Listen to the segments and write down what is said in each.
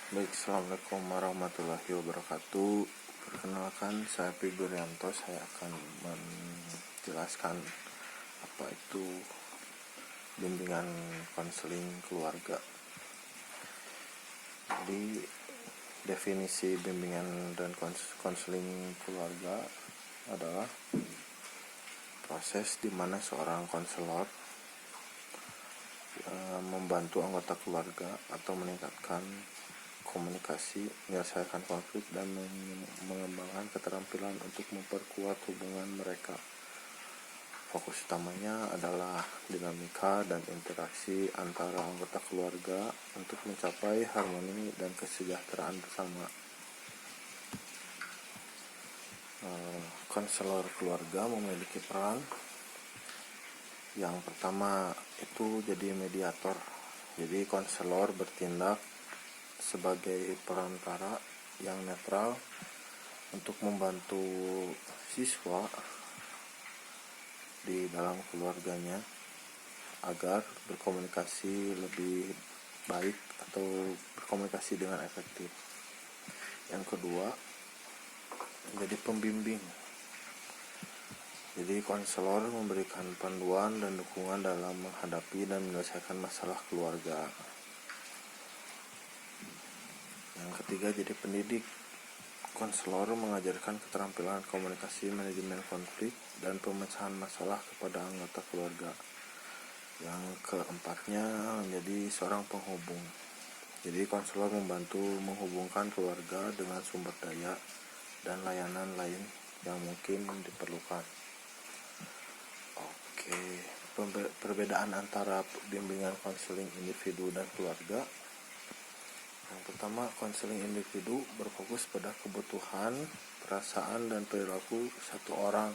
Baik, Assalamualaikum warahmatullahi wabarakatuh. Perkenalkan, saya Figurianto. Saya akan menjelaskan apa itu bimbingan konseling keluarga. Jadi, definisi bimbingan dan konseling keluarga adalah proses di mana seorang konselor membantu anggota keluarga atau meningkatkan komunikasi, menyelesaikan konflik, dan mengembangkan keterampilan untuk memperkuat hubungan mereka. Fokus utamanya adalah dinamika dan interaksi antara anggota keluarga untuk mencapai harmoni dan kesejahteraan bersama. Konselor keluarga memiliki peran. Yang pertama itu jadi mediator. Jadi konselor bertindak sebagai perantara yang netral untuk membantu siswa di dalam keluarganya agar berkomunikasi lebih baik atau berkomunikasi dengan efektif. Yang kedua, menjadi pembimbing. Jadi konselor memberikan panduan dan dukungan dalam menghadapi dan menyelesaikan masalah keluarga. Yang ketiga, jadi pendidik. Konselor mengajarkan keterampilan komunikasi, manajemen konflik, dan pemecahan masalah kepada anggota keluarga. Yang keempatnya, menjadi seorang penghubung. Jadi konselor membantu menghubungkan keluarga dengan sumber daya dan layanan lain yang mungkin diperlukan. Oke, perbedaan antara bimbingan konseling individu dan keluarga. Yang pertama, konseling individu berfokus pada kebutuhan, perasaan, dan perilaku satu orang.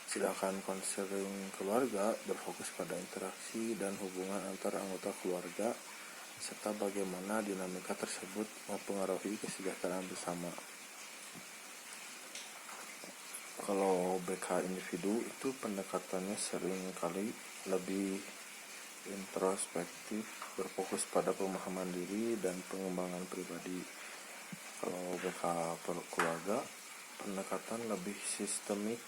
Sedangkan konseling keluarga berfokus pada interaksi dan hubungan antar anggota keluarga, serta bagaimana dinamika tersebut mempengaruhi kesejahteraan bersama. Kalau BK individu itu pendekatannya sering kali lebih introspektif, berfokus pada pemahaman diri dan pengembangan pribadi. Kalau BK keluarga, pendekatan lebih sistemik,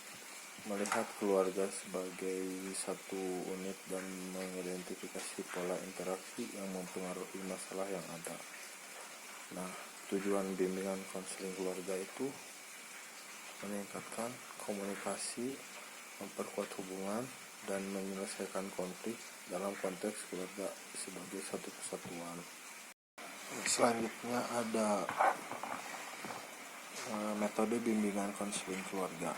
melihat keluarga sebagai satu unit dan mengidentifikasi pola interaksi yang mempengaruhi masalah yang ada. Nah, tujuan bimbingan konseling keluarga itu meningkatkan komunikasi, memperkuat hubungan, dan menyelesaikan konflik dalam konteks keluarga sebagai satu kesatuan. Selanjutnya ada metode bimbingan konseling keluarga.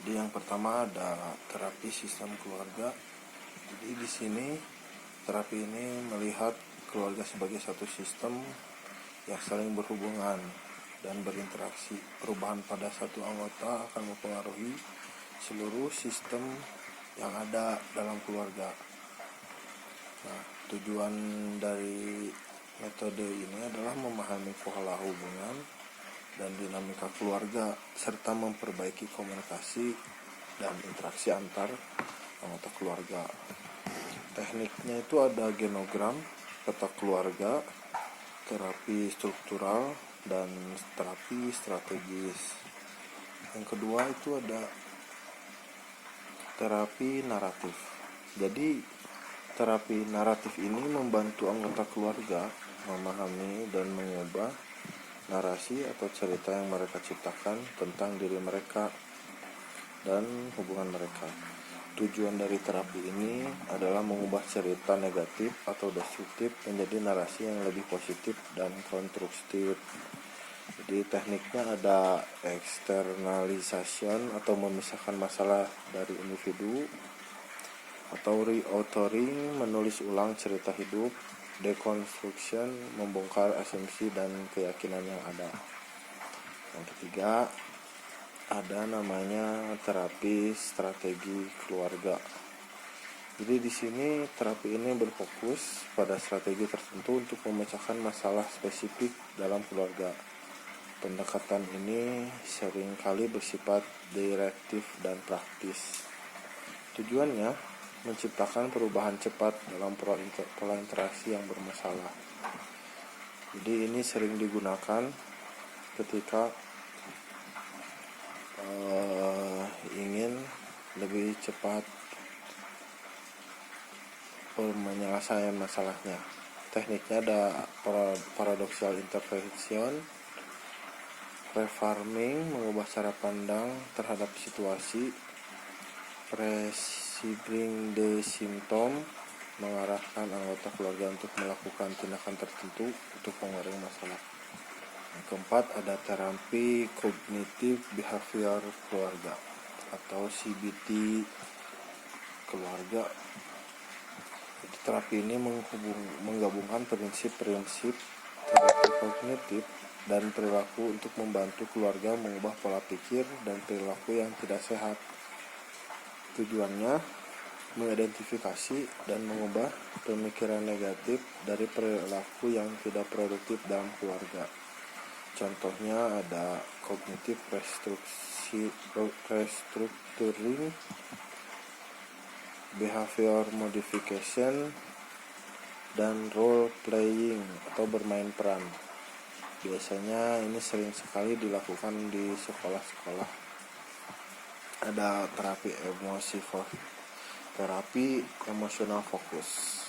Jadi yang pertama ada terapi sistem keluarga. Jadi di sini terapi ini melihat keluarga sebagai satu sistem yang saling berhubungan dan berinteraksi. Perubahan pada satu anggota akan mempengaruhi seluruh sistem yang ada dalam keluarga. Nah, tujuan dari metode ini adalah memahami pola hubungan dan dinamika keluarga serta memperbaiki komunikasi dan interaksi antar anggota keluarga. Tekniknya itu ada genogram, peta keluarga, terapi struktural, dan terapi strategis. Yang kedua itu ada terapi naratif. Jadi terapi naratif ini membantu anggota keluarga memahami dan mengubah narasi atau cerita yang mereka ciptakan tentang diri mereka dan hubungan mereka. Tujuan dari terapi ini adalah mengubah cerita negatif atau destruktif menjadi narasi yang lebih positif dan konstruktif. Jadi tekniknya ada externalization atau memisahkan masalah dari individu, atau reauthoring, menulis ulang cerita hidup, deconstruction, membongkar asumsi dan keyakinan yang ada. Yang ketiga ada namanya terapi strategi keluarga. Jadi di sini terapi ini berfokus pada strategi tertentu untuk memecahkan masalah spesifik dalam keluarga. Pendekatan ini sering kali bersifat direktif dan praktis. Tujuannya menciptakan perubahan cepat dalam pola interaksi yang bermasalah. Jadi ini sering digunakan ketika ingin lebih cepat penyelesaian masalahnya. Tekniknya ada paradoxical intervention, reframing, mengubah cara pandang terhadap situasi, prescribing the symptom, mengarahkan anggota keluarga untuk melakukan tindakan tertentu untuk mengurangi masalah. Yang keempat ada terapi kognitif behavior keluarga atau CBT keluarga. Terapi ini menggabungkan prinsip-prinsip terapi kognitif dan perilaku untuk membantu keluarga mengubah pola pikir dan perilaku yang tidak sehat. Tujuannya mengidentifikasi dan mengubah pemikiran negatif dari perilaku yang tidak produktif dalam keluarga. Contohnya ada cognitive restructuring, behavior modification, dan role playing atau bermain peran. Biasanya ini sering sekali dilakukan di sekolah-sekolah. Ada terapi terapi emosional fokus.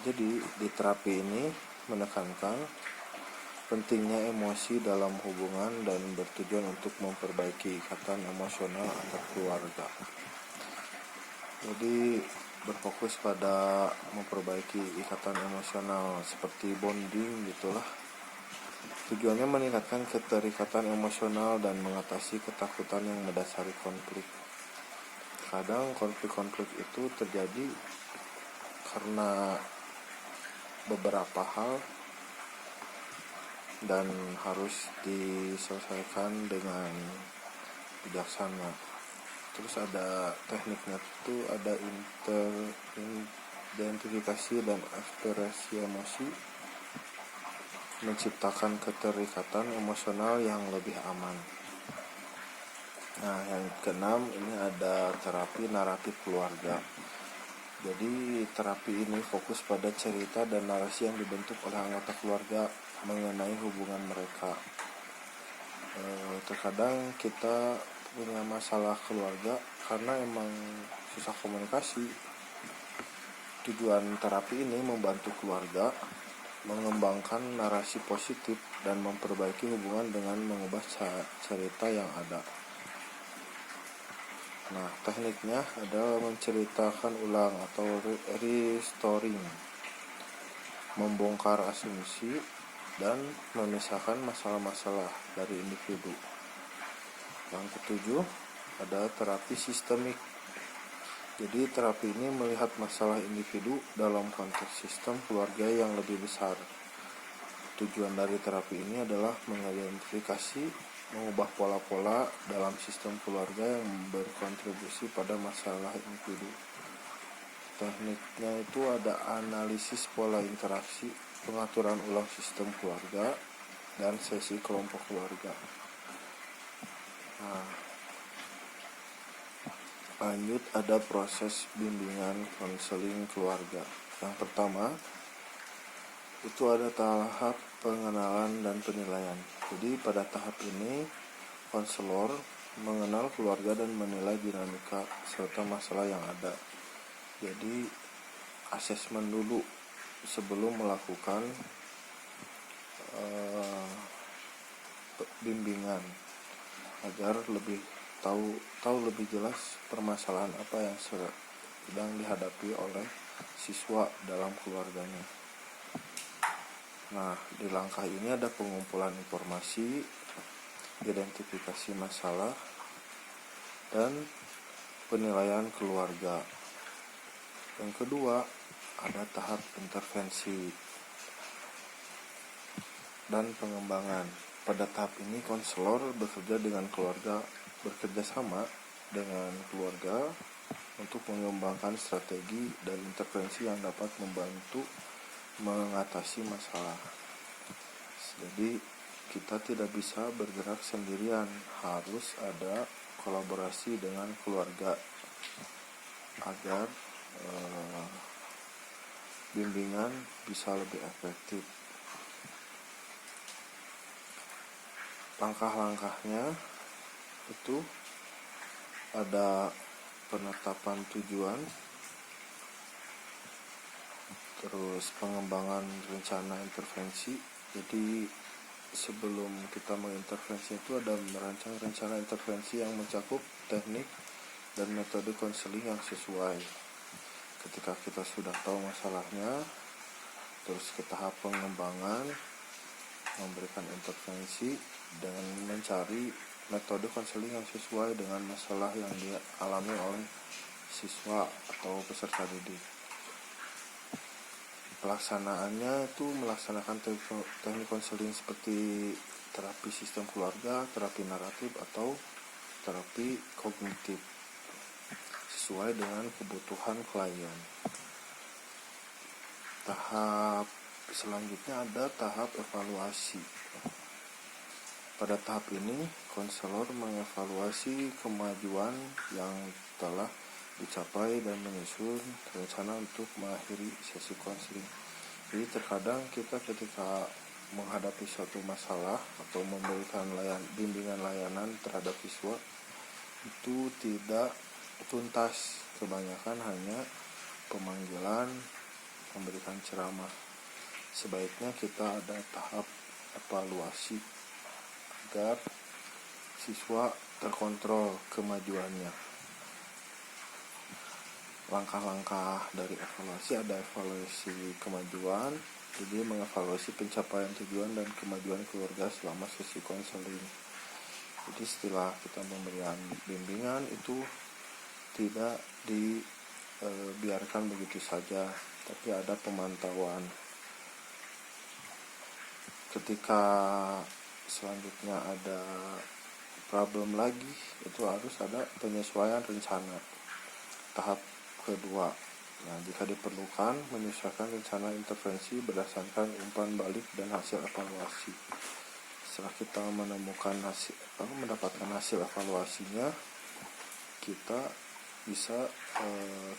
Jadi di terapi ini menekankan pentingnya emosi dalam hubungan dan bertujuan untuk memperbaiki ikatan emosional antar keluarga. Jadi berfokus pada memperbaiki ikatan emosional seperti bonding gitulah. Tujuannya meningkatkan keterikatan emosional dan mengatasi ketakutan yang mendasari konflik. Kadang konflik-konflik itu terjadi karena beberapa hal dan harus diselesaikan dengan bijaksana. Terus ada tekniknya itu ada identifikasi dan ekspresi emosi, menciptakan keterikatan emosional yang lebih aman. Nah, yang keenam ini ada terapi naratif keluarga. Jadi terapi ini fokus pada cerita dan narasi yang dibentuk oleh anggota keluarga mengenai hubungan mereka. Terkadang kita punya masalah keluarga karena emang susah komunikasi. Tujuan terapi ini membantu keluarga mengembangkan narasi positif dan memperbaiki hubungan dengan mengubah cerita yang ada. Nah, tekniknya adalah menceritakan ulang atau restoring, membongkar asumsi, dan memisahkan masalah-masalah dari individu. Yang ketujuh, ada terapi sistemik. Jadi terapi ini melihat masalah individu dalam konteks sistem keluarga yang lebih besar. Tujuan dari terapi ini adalah mengidentifikasi, mengubah pola-pola dalam sistem keluarga yang berkontribusi pada masalah individu. Tekniknya itu ada analisis pola interaksi, pengaturan ulang sistem keluarga, dan sesi kelompok keluarga. Nah, lanjut ada proses bimbingan konseling keluarga. Yang pertama itu ada tahap pengenalan dan penilaian. Jadi pada tahap ini konselor mengenal keluarga dan menilai dinamika serta masalah yang ada. Jadi asesmen dulu sebelum melakukan bimbingan agar lebih tahu lebih jelas permasalahan apa yang sedang dihadapi oleh siswa dalam keluarganya. Nah, di langkah ini ada pengumpulan informasi, identifikasi masalah, dan penilaian keluarga. Yang kedua, ada tahap intervensi dan pengembangan. Pada tahap ini konselor bekerja sama dengan keluarga untuk mengembangkan strategi dan intervensi yang dapat membantu mengatasi masalah. Jadi kita tidak bisa bergerak sendirian, harus ada kolaborasi dengan keluarga agar bimbingan bisa lebih efektif. langkah-langkahnya itu ada penetapan tujuan, terus pengembangan rencana intervensi. Jadi sebelum kita mengintervensi itu ada merancang rencana intervensi yang mencakup teknik dan metode konseling yang sesuai. Ketika kita sudah tahu masalahnya, terus ke tahap pengembangan, memberikan intervensi dengan mencari metode konseling yang sesuai dengan masalah yang dialami oleh siswa atau peserta didik. Pelaksanaannya itu melaksanakan teknik konseling seperti terapi sistem keluarga, terapi naratif, atau terapi kognitif sesuai dengan kebutuhan klien. Tahap selanjutnya ada tahap evaluasi. Pada tahap ini, konselor mengevaluasi kemajuan yang telah dicapai dan menyusun rencana untuk mengakhiri sesi konseling. Jadi terkadang kita ketika menghadapi suatu masalah atau memberikan bimbingan layanan terhadap siswa itu tidak tuntas, kebanyakan hanya pemanggilan, memberikan ceramah. Sebaiknya kita ada tahap evaluasi agar siswa terkontrol kemajuannya. Langkah-langkah dari evaluasi ada evaluasi kemajuan, jadi mengevaluasi pencapaian tujuan dan kemajuan keluarga selama sesi konseling. Jadi setelah kita memberikan bimbingan itu tidak dibiarkan begitu saja, tapi ada pemantauan. Ketika selanjutnya ada problem lagi, itu harus ada penyesuaian rencana. Tahap kedua, jika diperlukan, menyesuaikan rencana intervensi berdasarkan umpan balik dan hasil evaluasi. Setelah kita mendapatkan hasil evaluasinya, kita bisa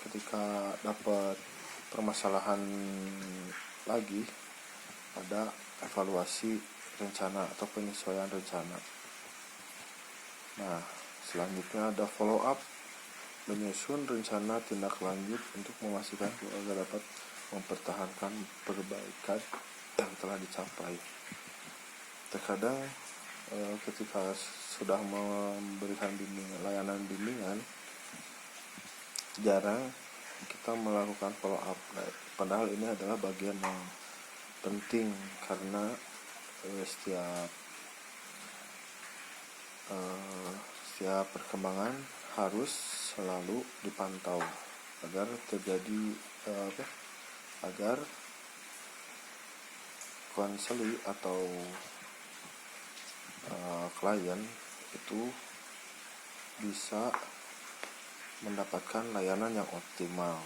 ketika dapat permasalahan lagi, ada evaluasi rencana atau penyesuaian rencana. Nah, selanjutnya ada follow up, menyusun rencana tindak lanjut untuk memastikan keluarga dapat mempertahankan perbaikan yang telah dicapai. Terkadang ketika sudah memberikan layanan bimbingan, jarang kita melakukan follow up. Padahal ini adalah bagian yang penting karena setiap perkembangan harus selalu dipantau agar terjadi agar konseli atau klien itu bisa mendapatkan layanan yang optimal.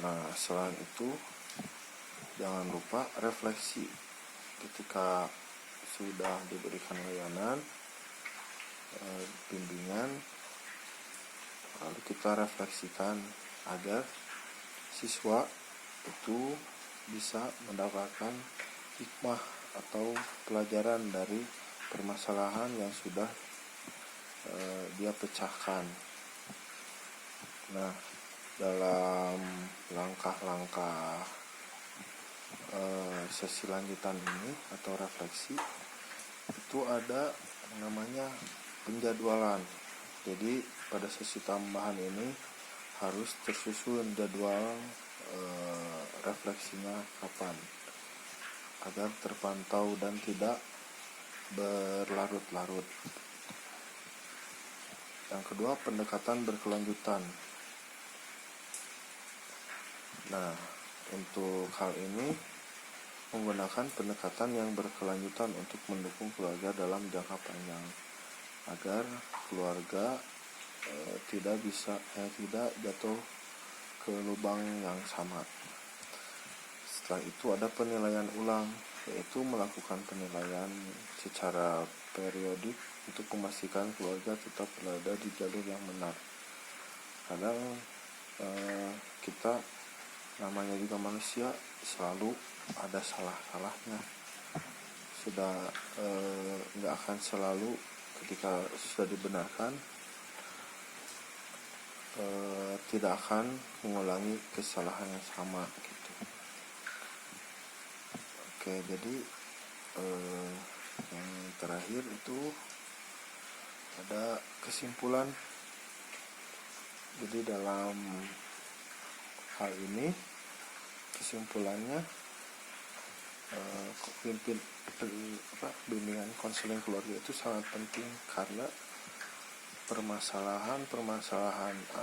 Nah, selain itu jangan lupa refleksi ketika sudah diberikan layanan bimbingan, lalu kita refleksikan agar siswa itu bisa mendapatkan hikmah atau pelajaran dari permasalahan yang sudah dia pecahkan. Nah, dalam langkah-langkah sesi lanjutan ini atau refleksi itu ada namanya penjadwalan. Jadi pada sesi tambahan ini harus tersusun jadwal refleksinya kapan agar terpantau dan tidak berlarut-larut. Yang kedua, pendekatan berkelanjutan. Nah, untuk hal ini menggunakan pendekatan yang berkelanjutan untuk mendukung keluarga dalam jangka panjang agar keluarga tidak jatuh ke lubang yang sama. Setelah itu ada penilaian ulang, yaitu melakukan penilaian secara periodik untuk memastikan keluarga tetap berada di jalur yang benar. Kadang kita namanya juga manusia, selalu ada salah-salahnya. sudah nggak akan selalu ketika sudah dibenarkan tidak akan mengulangi kesalahan yang sama gitu. Oke, jadi yang terakhir itu ada kesimpulan. Jadi dalam hal ini kesimpulannya bimbingan konseling keluarga itu sangat penting karena permasalahan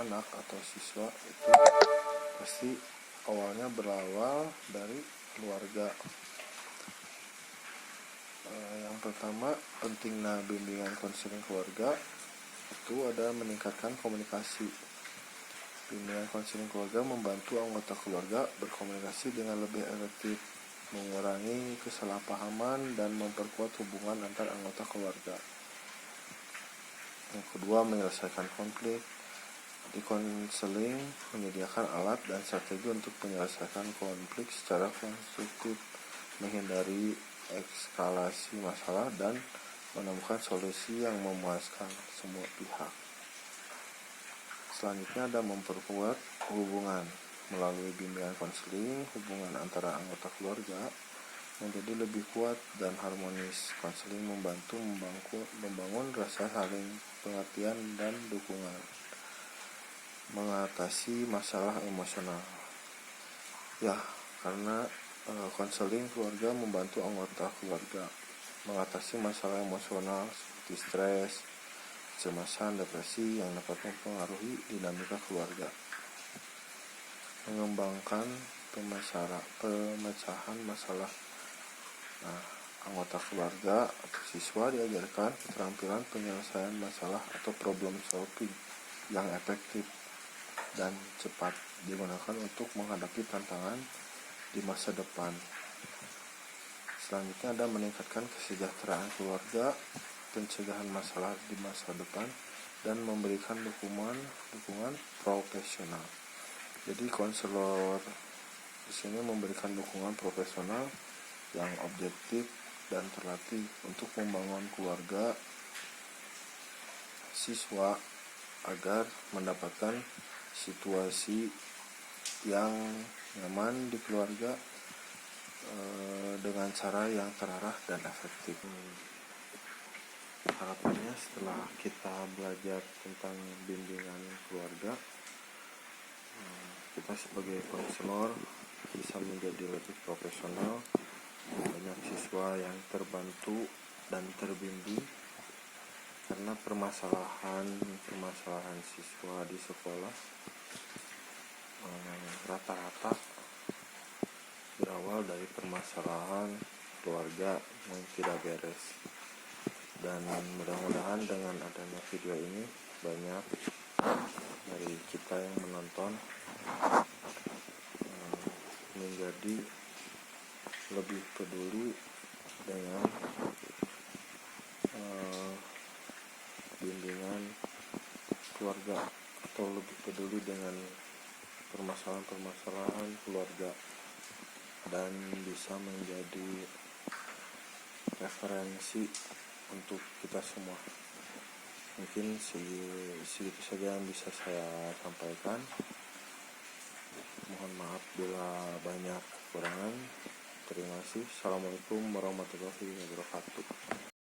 anak atau siswa itu pasti awalnya berawal dari keluarga. Yang pertama, pentingnya bimbingan konseling keluarga itu ada meningkatkan komunikasi. Bimbingan konseling keluarga membantu anggota keluarga berkomunikasi dengan lebih efektif, mengurangi kesalahpahaman dan memperkuat hubungan antar anggota keluarga. Yang kedua, menyelesaikan konflik. Di konseling menyediakan alat dan strategi untuk menyelesaikan konflik secara konstruktif, menghindari eskalasi masalah dan menemukan solusi yang memuaskan semua pihak. Selanjutnya ada memperkuat hubungan. Melalui bimbingan konseling, hubungan antara anggota keluarga menjadi lebih kuat dan harmonis. Konseling membantu membangun rasa saling pengertian dan dukungan. Mengatasi masalah emosional. Ya, karena konseling keluarga membantu anggota keluarga mengatasi masalah emosional seperti stres, kecemasan, depresi yang dapat mempengaruhi dinamika keluarga. Mengembangkan pemecahan masalah. Anggota keluarga atau siswa diajarkan keterampilan penyelesaian masalah atau problem solving yang efektif dan cepat digunakan untuk menghadapi tantangan di masa depan. Selanjutnya ada meningkatkan kesejahteraan keluarga, pencegahan masalah di masa depan, dan memberikan dukungan profesional. Jadi konselor di sini memberikan dukungan profesional yang objektif dan terlatih untuk membangun keluarga siswa agar mendapatkan situasi yang nyaman di keluarga dengan cara yang terarah dan efektif. Harapannya setelah kita belajar tentang bimbingan keluarga, kita sebagai konselor bisa menjadi lebih profesional, banyak siswa yang terbantu dan terbimbing karena permasalahan siswa di sekolah rata-rata berawal dari permasalahan keluarga yang tidak beres. Dan mudah-mudahan dengan adanya video ini banyak dari kita yang menonton menjadi lebih peduli dengan bimbingan keluarga atau lebih peduli dengan permasalahan keluarga dan bisa menjadi referensi untuk kita semua. Mungkin segitu saja yang bisa saya sampaikan. Mohon maaf bila banyak kekurangan. Terima kasih. Assalamualaikum warahmatullahi wabarakatuh.